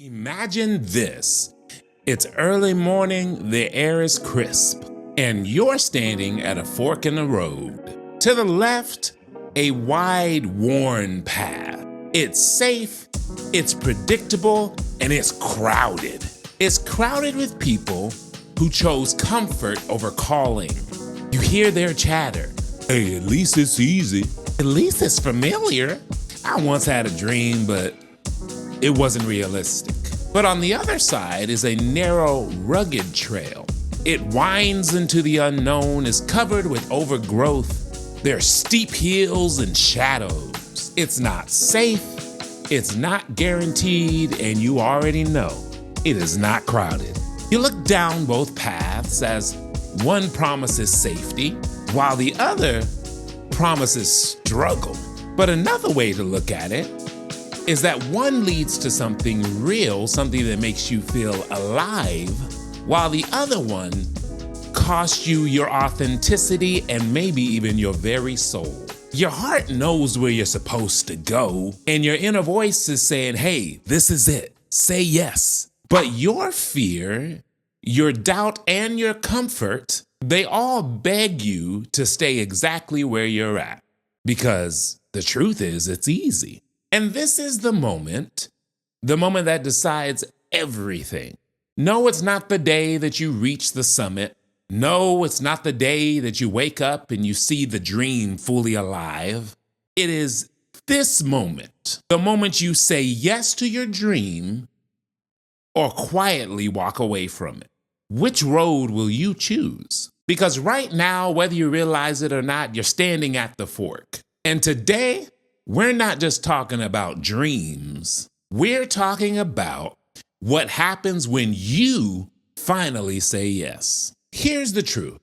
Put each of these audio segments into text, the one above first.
Imagine this. It's early morning, the air is crisp, and you're standing at a fork in the road. To the left, a wide, worn path. It's safe, it's predictable, and it's crowded. It's crowded with people who chose comfort over calling. You hear their chatter. Hey, at least it's easy. At least it's familiar. I once had a dream, but it wasn't realistic. But on the other side is a narrow, rugged trail. It winds into the unknown, is covered with overgrowth. There are steep hills and shadows. It's not safe, it's not guaranteed, and you already know it is not crowded. You look down both paths as one promises safety, while the other promises struggle. But another way to look at it is that one leads to something real, something that makes you feel alive, while the other one costs you your authenticity and maybe even your very soul. Your heart knows where you're supposed to go, and your inner voice is saying, hey, this is it, say yes. But your fear, your doubt, and your comfort, they all beg you to stay exactly where you're at, because the truth is it's easy. And this is the moment that decides everything. No, it's not the day that you reach the summit. No, it's not the day that you wake up and you see the dream fully alive. It is this moment, the moment you say yes to your dream or quietly walk away from it. Which road will you choose? Because right now, whether you realize it or not, you're standing at the fork. And today, we're not just talking about dreams. We're talking about what happens when you finally say yes. Here's the truth.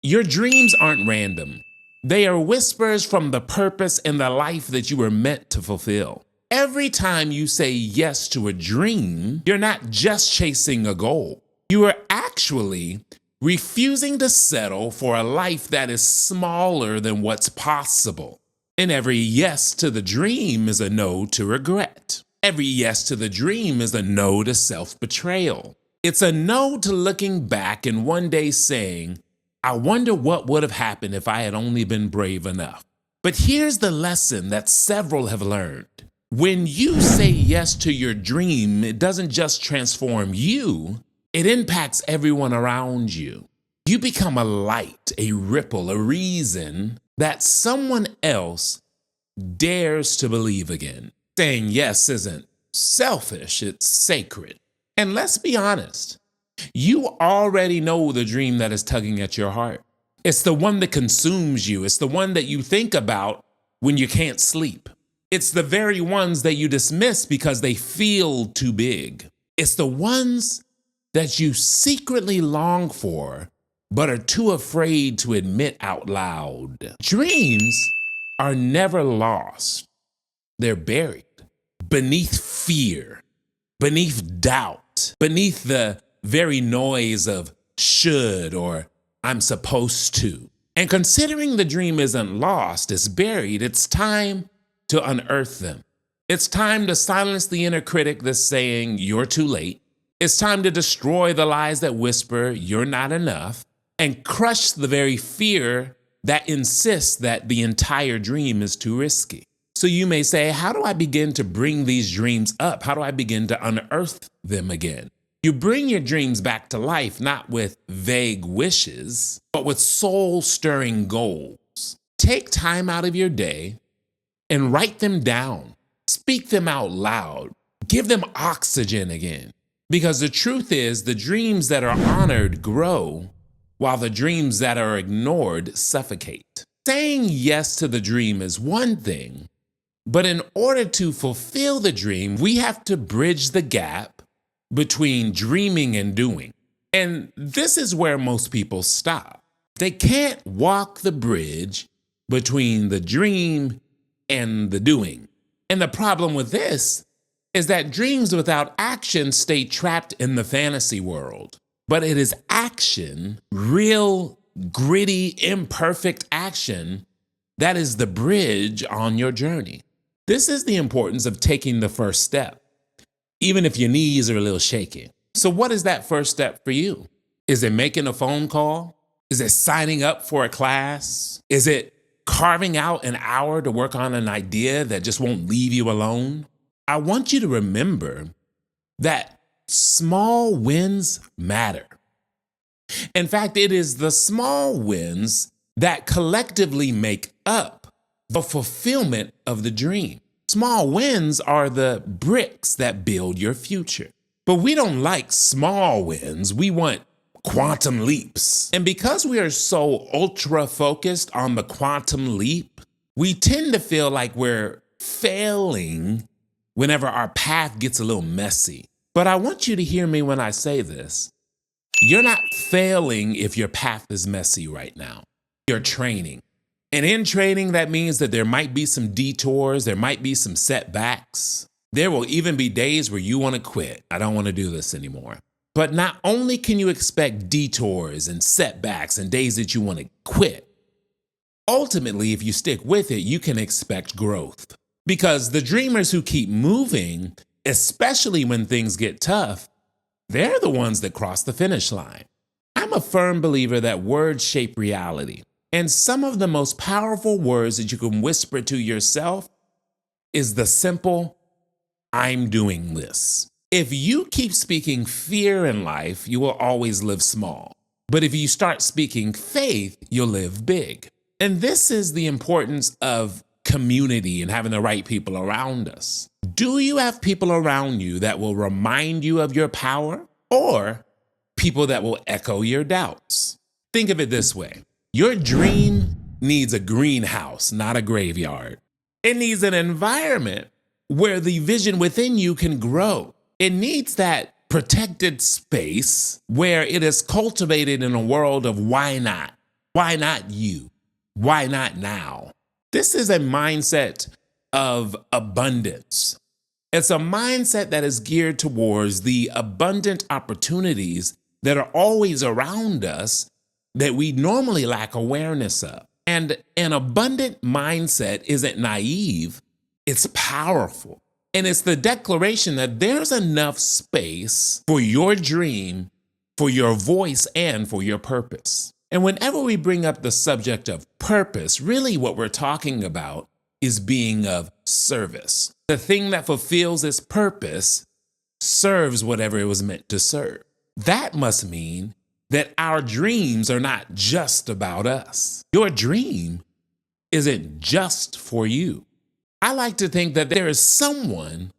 Your dreams aren't random. They are whispers from the purpose and the life that you were meant to fulfill. Every time you say yes to a dream, you're not just chasing a goal. You are actually refusing to settle for a life that is smaller than what's possible. And every yes to the dream is a no to regret. Every yes to the dream is a no to self-betrayal. It's a no to looking back and one day saying, I wonder what would have happened if I had only been brave enough. But here's the lesson that several have learned. When you say yes to your dream, it doesn't just transform you, it impacts everyone around you. You become a light, a ripple, a reason that someone else dares to believe again. Saying yes isn't selfish, it's sacred. And let's be honest, you already know the dream that is tugging at your heart. It's the one that consumes you. It's the one that you think about when you can't sleep. It's the very ones that you dismiss because they feel too big. It's the ones that you secretly long for but are too afraid to admit out loud. Dreams are never lost. They're buried beneath fear, beneath doubt, beneath the very noise of should or I'm supposed to. And considering the dream isn't lost, it's buried, it's time to unearth them. It's time to silence the inner critic that's saying you're too late. It's time to destroy the lies that whisper you're not enough and crush the very fear that insists that the entire dream is too risky. So you may say, how do I begin to bring these dreams up? How do I begin to unearth them again? You bring your dreams back to life, not with vague wishes, but with soul-stirring goals. Take time out of your day and write them down. Speak them out loud. Give them oxygen again. Because the truth is, the dreams that are honored grow, while the dreams that are ignored suffocate. Saying yes to the dream is one thing, but in order to fulfill the dream, we have to bridge the gap between dreaming and doing. And this is where most people stop. They can't walk the bridge between the dream and the doing. And the problem with this is that dreams without action stay trapped in the fantasy world. But it is action, real, gritty, imperfect action, that is the bridge on your journey. This is the importance of taking the first step. even if your knees are a little shaky. So what is that first step for you? Is it making a phone call? Is it signing up for a class? Is it carving out an hour to work on an idea that just won't leave you alone? I want you to remember that small wins matter. In fact, it is the small wins that collectively make up the fulfillment of the dream. Small wins are the bricks that build your future. But we don't like small wins. We want quantum leaps. And because we are so ultra focused on the quantum leap, we tend to feel like we're failing whenever our path gets a little messy. But I want you to hear me when I say this. You're not failing if your path is messy right now. You're training. And in training, that means that there might be some detours, there might be some setbacks. There will even be days where you want to quit. I don't want to do this anymore. But not only can you expect detours and setbacks and days that you want to quit, ultimately, if you stick with it, you can expect growth. Because the dreamers who keep moving, especially when things get tough, they're the ones that cross the finish line. I'm a firm believer that words shape reality. And some of the most powerful words that you can whisper to yourself is the simple, I'm doing this. If you keep speaking fear in life, you will always live small. But if you start speaking faith, you'll live big. And this is the importance of community and having the right people around us. Do you have people around you that will remind you of your power, or people that will echo your doubts? Think of it this way. Your dream needs a greenhouse, not a graveyard. It needs an environment where the vision within you can grow. It needs that protected space where it is cultivated in a world of why not? Why not you? Why not now? This is a mindset of abundance. It's a mindset that is geared towards the abundant opportunities that are always around us that we normally lack awareness of. And an abundant mindset isn't naive, it's powerful. And it's the declaration that there's enough space for your dream, for your voice, and for your purpose. And whenever we bring up the subject of purpose, really what we're talking about is being of service. The thing that fulfills its purpose serves whatever it was meant to serve. That must mean that our dreams are not just about us. Your dream isn't just for you. I like to think that there is someone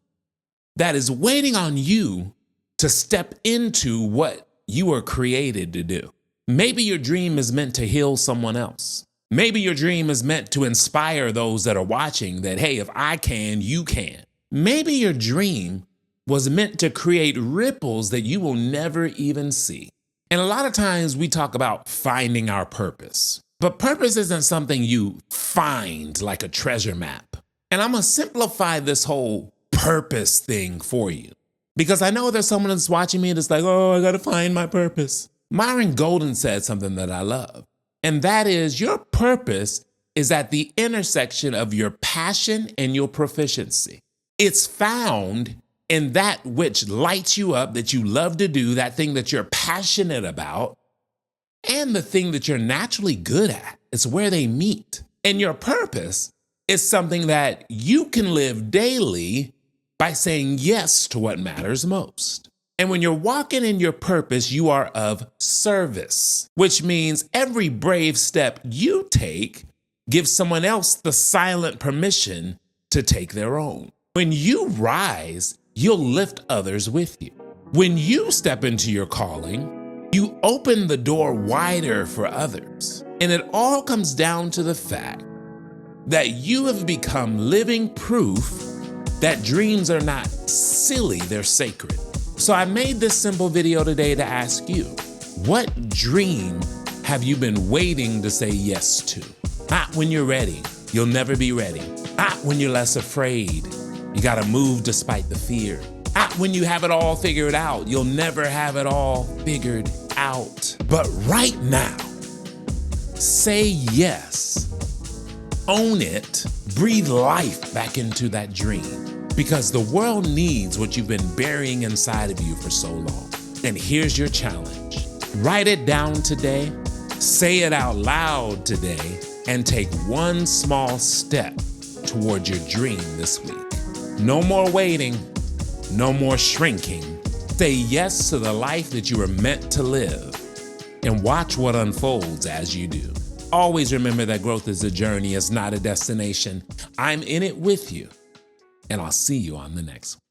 that is waiting on you to step into what you were created to do. Maybe your dream is meant to heal someone else. Maybe your dream is meant to inspire those that are watching that, hey, if I can, you can. Maybe your dream was meant to create ripples that you will never even see. And a lot of times we talk about finding our purpose, but purpose isn't something you find like a treasure map. And I'm gonna simplify this whole purpose thing for you, because I know there's someone that's watching me that's like, oh, I gotta find my purpose. Myron Golden said something that I love, and that is your purpose is at the intersection of your passion and your proficiency. It's found in that which lights you up, that you love to do, that thing that you're passionate about, and the thing that you're naturally good at. It's where they meet. And your purpose is something that you can live daily by saying yes to what matters most. And when you're walking in your purpose, you are of service, which means every brave step you take gives someone else the silent permission to take their own. When you rise, you'll lift others with you. When you step into your calling, you open the door wider for others. And it all comes down to the fact that you have become living proof that dreams are not silly, they're sacred. So I made this simple video today to ask you, what dream have you been waiting to say yes to? Not when you're ready, you'll never be ready. Not when you're less afraid, you gotta move despite the fear. Not when you have it all figured out, you'll never have it all figured out. But right now, say yes, own it, breathe life back into that dream. because the world needs what you've been burying inside of you for so long. And here's your challenge. Write it down today, say it out loud today, and take one small step toward your dream this week. No more waiting, no more shrinking. Say yes to the life that you were meant to live, and watch what unfolds as you do. Always remember that growth is a journey, it's not a destination. I'm in it with you, and I'll see you on the next one.